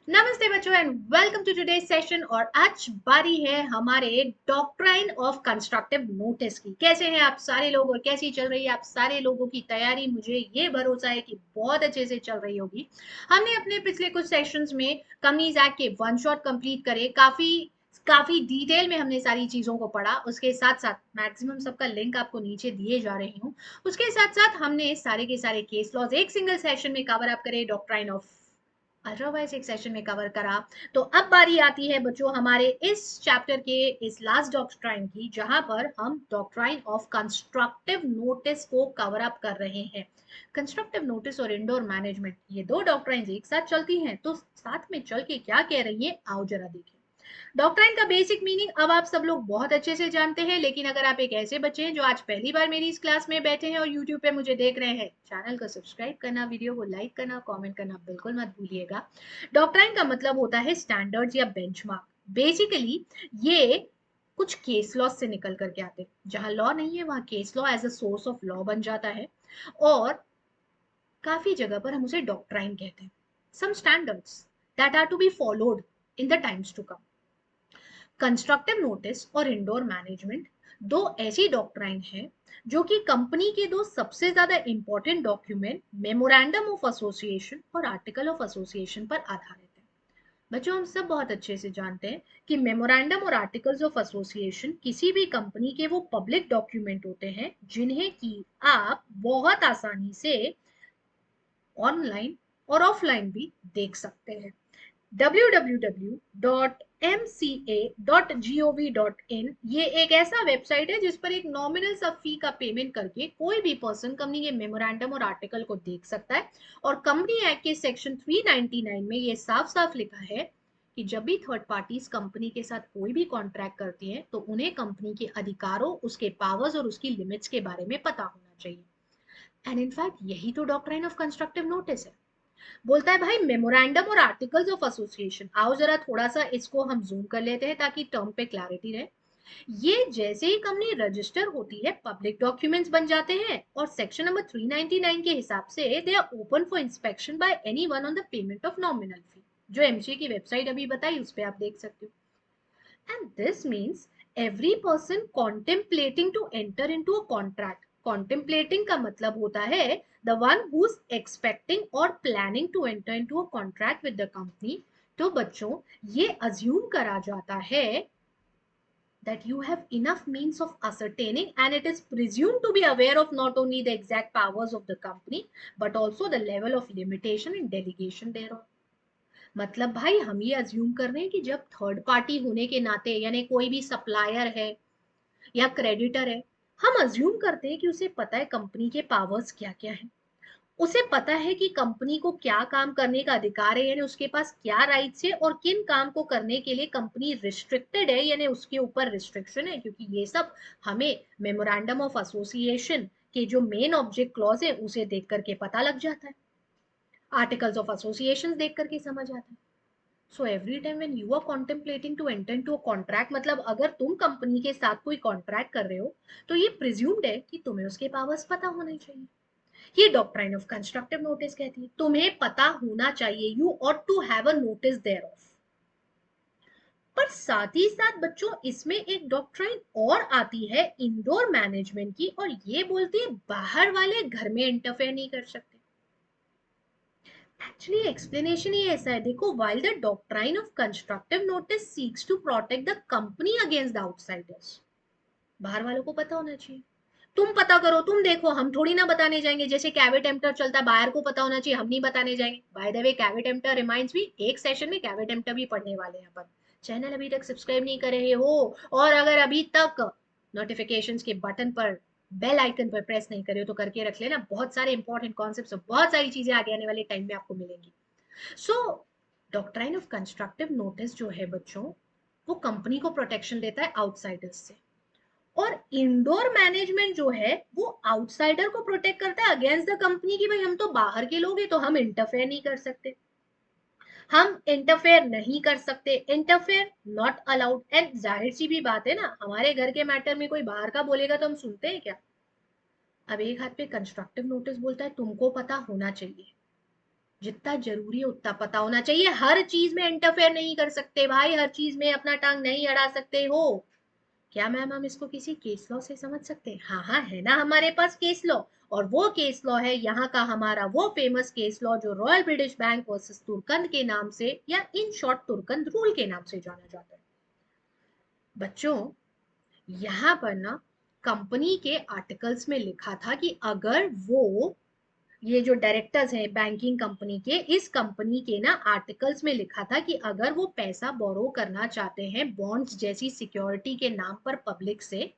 नमस्ते बच्चों and welcome to today session. और आज बारी है हमारे डॉक्ट्राइन ऑफ कंस्ट्रक्टिव नोटिस की। कैसे हैं आप सारे लोग और कैसी चल रही है आप सारे लोगों की तैयारी? मुझे ये भरोसा है कि बहुत अच्छे से चल रही होगी। हमने अपने पिछले कुछ सेशंस में कंपनीज एक्ट के वन शॉट कंप्लीट करे, काफी काफी डिटेल में हमने सारी चीजों को पढ़ा। उसके साथ साथ मैक्सिमम सबका लिंक आपको नीचे दिए जा रही हूँ। उसके साथ साथ हमने सारे के सारे केस लॉज एक सिंगल सेशन में कवर अप करे, डॉक्ट्राइन ऑफ अदरवाइज एक सेशन में कवर करा। तो अब बारी आती है बच्चों हमारे इस चैप्टर के इस लास्ट डॉक्ट्राइन की, जहां पर हम डॉक्ट्राइन ऑफ कंस्ट्रक्टिव नोटिस को कवर अप कर रहे हैं। कंस्ट्रक्टिव नोटिस और इंडोर मैनेजमेंट, ये दो डॉक्ट्राइंस एक साथ चलती हैं, तो साथ में चल के क्या कह रही है आओ जरा देखें। डॉक्ट्राइन का बेसिक मीनिंग अब आप सब लोग बहुत अच्छे से जानते हैं, लेकिन अगर आप एक ऐसे बच्चे हैं जो आज पहली बार मेरी इस क्लास में बैठे हैं और यूट्यूब पे मुझे देख रहे हैं, चैनल को सब्सक्राइब करना, वीडियो को लाइक करना, कमेंट करना बिल्कुल मत भूलिएगा। डॉक्ट्राइन का मतलब होता है स्टैंडर्ड्स या बेंचमार्क। बेसिकली ये कुछ केस लॉ से निकल करके आते हैं। जहां लॉ नहीं है वहां case law as a source of law बन जाता है। और काफी जगह पर हम उसे डॉक्ट्राइन कहते हैं। Some standards that are to be followed in the times to come. Constructive notice और इंडोर मैनेजमेंट दो ऐसी डॉक्ट्राइन है जो कि कंपनी के दो सबसे ज्यादा important document memorandum of association और आर्टिकल ऑफ एसोसिएशन पर आधारित है। बच्चों हम सब बहुत अच्छे से जानते हैं कि मेमोरेंडम और आर्टिकल्स ऑफ एसोसिएशन किसी भी कंपनी के वो पब्लिक डॉक्यूमेंट होते हैं जिन्हें कि आप बहुत आसानी से ऑनलाइन और ऑफलाइन भी देख सकते हैं। www.mca.gov.in ये एक ऐसा वेबसाइट है जिस पर एक नॉमिनल सा फी का पेमेंट करके कोई भी पर्सन कंपनी के मेमोरेंडम और आर्टिकल को देख सकता है। और कंपनी एक्ट के सेक्शन 399 में ये साफ साफ लिखा है कि जब भी थर्ड पार्टीज कंपनी के साथ कोई भी कॉन्ट्रैक्ट करती हैं तो उन्हें कंपनी के अधिकारों, उसके पावर्स और उसकी लिमिट्स के बारे में पता होना चाहिए। एंड इनफैक्ट यही तो डॉक्ट्राइन ऑफ कंस्ट्रक्टिव नोटिस है। बोलता है भाई मेमोरेंडम और आर्टिकल्स ऑफ एसोसिएशन, आओ जरा थोड़ा सा इसको हम जूम कर लेते हैं ताकि टर्म पे क्लैरिटी रहे। ये जैसे ही कंपनी रजिस्टर होती है पब्लिक डॉक्यूमेंट्स बन जाते हैं और सेक्शन नंबर 399 के हिसाब से they are open for inspection by anyone on the payment of nominal fee. जो एमसीए की वेबसाइट अभी बताई उस पर आप देख सकते हो। And this means every person contemplating to enter into a contract. Contemplating का मतलब होता है the one who's expecting or planning to enter into a contract with the company. तो बच्चों ये assume करा जाता है that you have enough means of ascertaining and it is presumed to be aware of not only the exact powers of the company but also the level of limitation and delegation thereof. मतलब भाई हम ये assume कर रहे हैं कि जब third party होने के नाते यानी कोई भी सप्लायर है या क्रेडिटर है, हम अज्यूम करते हैं कि उसे पता है कंपनी के पावर्स क्या क्या है, उसे पता है कि कंपनी को क्या काम करने का अधिकार है, यानी उसके पास क्या राइट्स है और किन काम को करने के लिए कंपनी रिस्ट्रिक्टेड है यानी उसके ऊपर रिस्ट्रिक्शन है, क्योंकि ये सब हमें मेमोरेंडम ऑफ एसोसिएशन के जो मेन ऑब्जेक्ट क्लॉज है उसे देख करके पता लग जाता है, आर्टिकल्स ऑफ एसोसिएशन देख करके समझ आता है। So every time when you are contemplating to enter into a contract, मतलब अगर तुम कंपनी के साथ कोई कॉन्ट्रैक्ट कर रहे हो तो ये प्रिज्यूम्ड है कि तुम्हें उसके पावर्स पता होने चाहिए। ये डॉक्ट्राइन ऑफ कंस्ट्रक्टिव नोटिस कहती है तुम्हें पता होना चाहिए, you ought to have a notice thereof. पर साथ ही साथ बच्चों इसमें एक डॉक्ट्राइन और आती है इंडोर मैनेजमेंट की, और ये बोलती है बाहर वाले घर में इंटरफेयर नहीं कर सकते। एक्चुअली एक्सप्लेनेशन ही ऐसा है, देखो while the doctrine of constructive notice seeks to protect the company against the outsiders, बाहर वालों को पता होना चाहिए। तुम पता करो, तुम देखो, हम थोड़ी ना बताने जाएंगे। जैसे कैविट एम्प्टर चलता है, बाहर को पता होना चाहिए, हम नहीं बताने जाएंगे। By the way caveat emptor reminds me, एक सेशन में कैविट एम्प्टर भी पढ़ने वाले हैं अपन। चैनल अभी तक सब्सक्राइब नहीं कर रहे हो और अगर अभी तक नोटिफिकेशंस के बटन पर बेल आइकन पर प्रेस नहीं करे हो तो करके रख लेना। बहुत सारे इंपॉर्टेंट कॉन्सेप्ट्स और बहुत सारी चीजें आगे आने वाले टाइम में आपको मिलेंगी। सो डॉक्ट्राइन ऑफ कंस्ट्रक्टिव नोटिस जो है बच्चों, वो कंपनी को प्रोटेक्शन देता है आउटसाइडर्स से, और इंडोर मैनेजमेंट जो है वो आउटसाइडर को प्रोटेक्ट करता है अगेंस्ट द कंपनी की भाई हम तो बाहर के लोग हैं तो हम इंटरफेयर नहीं कर सकते, हम इंटरफेयर नहीं कर सकते, इंटरफेयर नॉट अलाउड। एंड जाहिर सी भी बात है ना, हमारे घर के मैटर में कोई बाहर का बोलेगा तो हम सुनते हैं क्या? अब एक हाथ पे कंस्ट्रक्टिव नोटिस बोलता है तुमको पता होना चाहिए, जितना जरूरी है उतना पता होना चाहिए। हर चीज में इंटरफेयर नहीं कर सकते भाई, हर चीज में अपना टांग नहीं अड़ा सकते हो। क्या मैम हम इसको किसी केस लॉ से समझ सकते हैं? हाँ हाँ, है ना हमारे पास केस लॉ। और वो केस लॉ है यहाँ का हमारा वो फेमस केस लॉ जो रॉयल ब्रिटिश बैंक वर्सेस तुर्कंद के नाम से या इन शॉर्ट तुर्कंद रूल के नाम से जाना जाता है। बच्चों, यहाँ पर ना कंपनी के आर्टिकल्स में लिखा था कि अगर वो, ये जो डायरेक्टर्स हैं बैंकिंग कंपनी के, इस कंपनी के ना आर्टिकल्स में लिखा था कि अगर वो पैसा बोरो करना चाहते हैं बॉन्ड्स जैसी सिक्योरिटी के नाम पर पब्लिक से,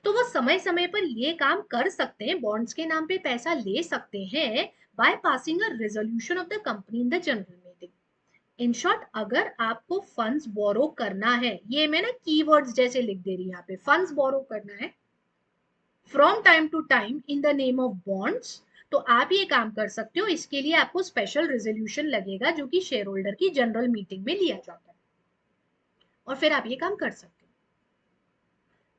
तो वो समय समय पर ये काम कर सकते हैं, बॉन्ड्स के नाम पे पैसा ले सकते हैं by passing a resolution of the company in the general meeting. In short, अगर आपको फंड्स बोरो करना है, ये मैं ना कीवर्ड्स जैसे लिख दे रही हूँ यहाँ पे, फंड्स बोरो करना है from time to time in the name of bonds, तो आप ये काम कर सकते हो। इसके लिए आपको स्पेशल रेजोल्यूशन लगेगा जो कि शेयर होल्डर की जनरल मीटिंग में लिया जाता है, और फिर आप ये काम कर सकते हो।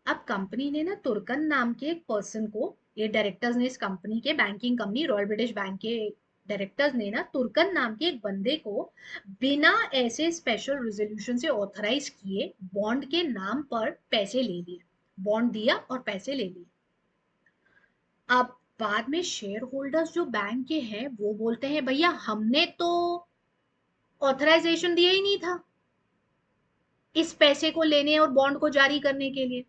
अब कंपनी ने ना तुर्कन नाम के एक पर्सन को, ये डायरेक्टर्स ने इस कंपनी के, banking company royal British bank के डायरेक्टर्स ने ना तुर्कन नाम के एक बंदे को बिना ऐसे स्पेशल रेजोल्यूशन से ऑथराइज किए बॉन्ड के नाम पर पैसे ले लिए, बॉन्ड दिया और पैसे ले लिए। अब बाद में शेयर होल्डर्स जो बैंक के हैं वो बोलते हैं भैया हमने तो ऑथराइजेशन दिया ही नहीं था इस पैसे को लेने और बॉन्ड को जारी करने के लिए,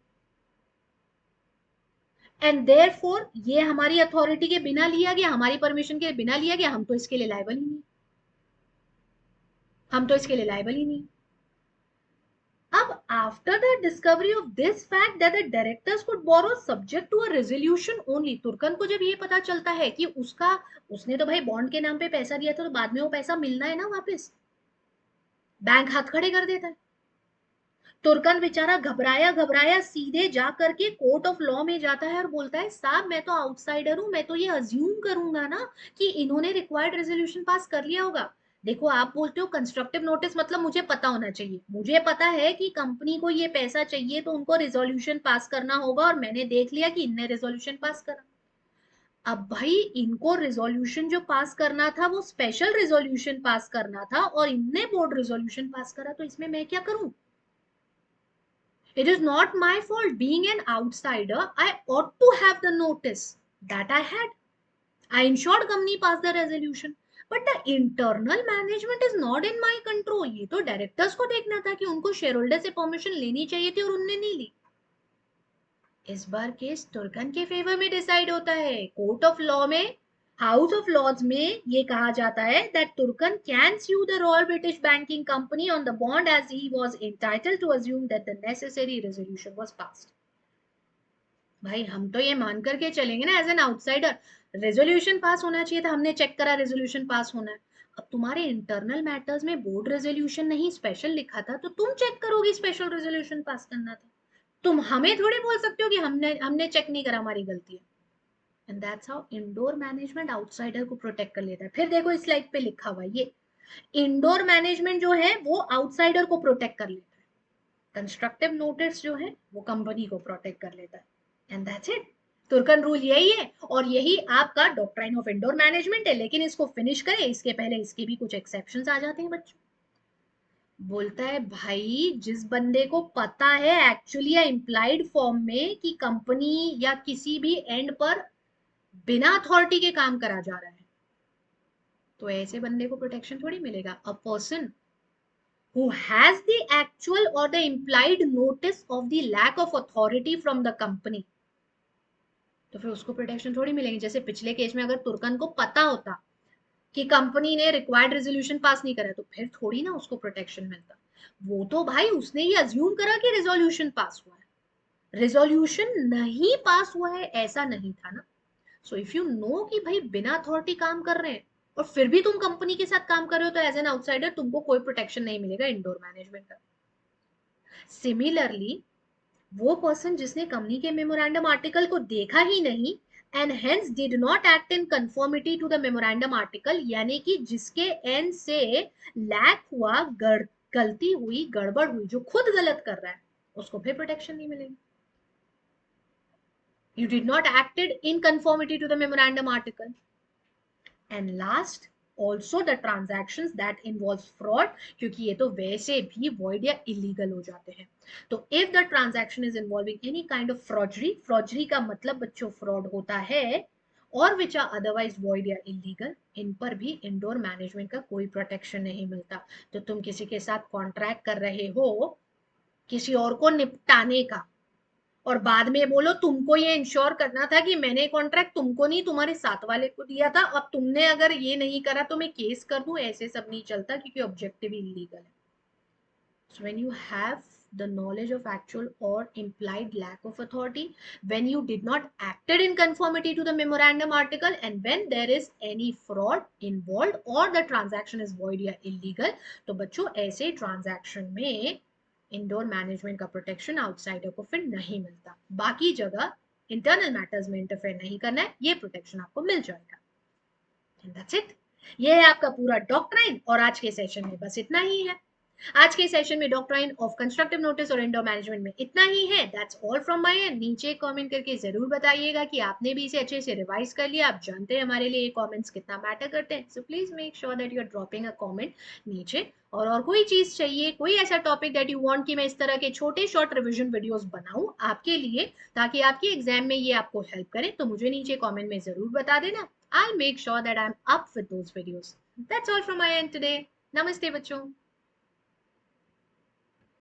एंड देयरफॉर ये हमारी अथॉरिटी के बिना लिया गया, हमारी परमिशन के बिना लिया गया, हम तो इसके लिए लायबल ही नहीं, हम तो इसके लिए लायबल ही नहीं। अब after the discovery of this fact that the directors could borrow subject to a resolution only, Turquand को जब ये पता चलता है कि उसका, उसने तो भाई बॉन्ड के नाम पे पैसा दिया था तो बाद में वो पैसा मिलना है ना वापस, बैंक हाथ खड़े कर देता है। तुर्कन बेचारा घबराया घबराया सीधे जा करके कोर्ट ऑफ लॉ में जाता है और बोलता है साहब मैं तो आउटसाइडर हूं, मैं तो ये अज्यूम करूंगा ना कि इन्होंने रिक्वायर्ड रेजोल्यूशन पास कर लिया होगा। देखो आप बोलते हो कंस्ट्रक्टिव नोटिस, मतलब मुझे पता होना चाहिए, मुझे पता है कि कंपनी को ये पैसा चाहिए तो उनको रेजोल्यूशन पास करना होगा, और मैंने देख लिया कि इनने रेजोल्यूशन पास करा। अब भाई इनको रेजोल्यूशन जो पास करना था वो स्पेशल रेजोल्यूशन पास करना था, और इनने बोर्ड रेजोल्यूशन पास करा, तो इसमें मैं क्या करूं? It is not my fault. Being an outsider, I ought to have the notice that I had. I ensured company pass the resolution. But the internal management is not in my control. ये तो directors को देखना था कि उनको share holder से permission लेनी चाहिए थी और उनने नहीं ली। इस बार केस तुर्कन के फेवर में डिसाइड होता है। कोर्ट ऑफ लॉ में, हाउस ऑफ लॉर्ड्स में ये कहा जाता है that Turquand can sue the Royal British Banking Company on the bond as he was entitled to assume that the necessary resolution was passed. भाई हम तो ये मान करके चलेंगे ना as an outsider, resolution pass होना चाहिए था, हमने चेक करा रेजोल्यूशन पास होना है। अब तुम्हारे इंटरनल मैटर्स में बोर्ड रेजोल्यूशन नहीं स्पेशल लिखा था तो तुम चेक करोगी स्पेशल रेजोल्यूशन पास करना था, तुम हमें थोड़ी बोल सकते हो कि हमने हमने चेक नहीं करा, हमारी गलती है। And that's how indoor management outsider को प्रोटेक्ट कर लेता है। फिर देखो इस स्लाइड पे लिखा हुआ ये इंडोर मैनेजमेंट जो है वो आउटसाइडर को प्रोटेक्ट कर लेता है, कंस्ट्रक्टिव नोटिस जो है वो कंपनी को प्रोटेक्ट कर लेता है। एंड दैट्स इट, तुर्कन रूल यही है, और यही आपका डॉक्ट्राइन ऑफ इंडोर मैनेजमेंट है। लेकिन इसको फिनिश करें इसके पहले इसके भी कुछ एक्सेप्शंस आ जाते हैं बच्चों। बोलता है भाई जिस बंदे को पता है एक्चुअली या इम्प्लाइड फॉर्म में कि कंपनी या किसी भी एंड पर बिना अथॉरिटी के काम करा जा रहा है, तो ऐसे बंदे को प्रोटेक्शन थोड़ी मिलेगा। A person who has the actual or the implied notice of the lack of authority from the company, तो फिर उसको प्रोटेक्शन थोड़ी मिलेगी। जैसे पिछले केस में अगर तुर्कन को पता होता कि कंपनी ने रिक्वायर्ड रेजोल्यूशन पास नहीं करा तो फिर थोड़ी ना उसको प्रोटेक्शन मिलता। वो तो भाई उसने ये अज्यूम करा कि रेजोल्यूशन पास हुआ है, रेजोल्यूशन नहीं पास हुआ है ऐसा नहीं था ना। सो इफ यू नो कि भाई बिना अथॉरिटी काम कर रहे हैं और फिर भी तुम कंपनी के साथ काम कर रहे हो तो एज एन आउटसाइडर तुमको कोई प्रोटेक्शन नहीं मिलेगा इंडोर मैनेजमेंट का। सिमिलरली वो पर्सन जिसने कंपनी के मेमोरेंडम आर्टिकल को देखा ही नहीं and hence did not act in conformity to the memorandum article, यानी कि जिसके एंड से लैक हुआ, गलती हुई, गड़बड़ हुई, जो खुद गलत कर रहा है, उसको फिर प्रोटेक्शन नहीं मिलेगी। You did not acted in conformity to the memorandum article. And last, also the transactions that involve fraud, क्योंकि ये तो वैसे भी वॉइड या इलीगल हो जाते हैं। तो if the transaction is involving any kind of fraudery, fraudery का मतलब बच्चों फ्रॉड होता है, और विच आर अदरवाइज वॉइड या इलीगल, इन पर भी इंडोर मैनेजमेंट का कोई प्रोटेक्शन नहीं मिलता। तो तुम किसी के साथ कॉन्ट्रैक्ट कर रहे हो किसी और को निपटाने का, और बाद में बोलो तुमको ये इंश्योर करना था कि मैंने कॉन्ट्रैक्ट तुमको नहीं तुम्हारे साथ वाले को दिया था, अब तुमने अगर ये नहीं करा तो मैं केस कर दूं, ऐसे सब नहीं चलता, क्योंकि ऑब्जेक्टिव इलीगल है। So when you have the knowledge of actual or implied lack of authority, when you did not acted in conformity to the memorandum article, and when there is any fraud involved or the transaction is void या illegal, तो बच्चों ऐसे transaction में indoor management का protection outsider को फिर नहीं मिलता। बाकी जगह इंटरनल मैटर्स में इंटरफेयर नहीं करना है, ये प्रोटेक्शन आपको मिल जाएगा। And that's it. ये है आपका पूरा डॉक्ट्राइन, और आज के सेशन में बस इतना ही है। आज के सेशन में डॉक्ट्राइन ऑफ कंस्ट्रक्टिव नोटिस और इंडोर मैनेजमेंट में इतना ही है। That's all from my and. नीचे कमेंट करके जरूर बताइएगा कि आपने भी इसे अच्छे से रिवाइज कर लिया। आप जानते हैं हमारे लिए ये कमेंट्स कितना मैटर करते हैं। So please make sure that you are dropping a comment नीचे। और कोई चीज चाहिए, कोई ऐसा टॉपिक दैट यू वांट कि मैं इस तरह के छोटे शॉर्ट रिवीजन वीडियोस बनाऊं आपके लिए, ताकि आपके एग्जाम में ये आपको हेल्प करे, तो मुझे नीचे कमेंट में जरूर बता देना। I'll make sure that I'm up with those videos. That's all from my end today. Namaste, बच्चों।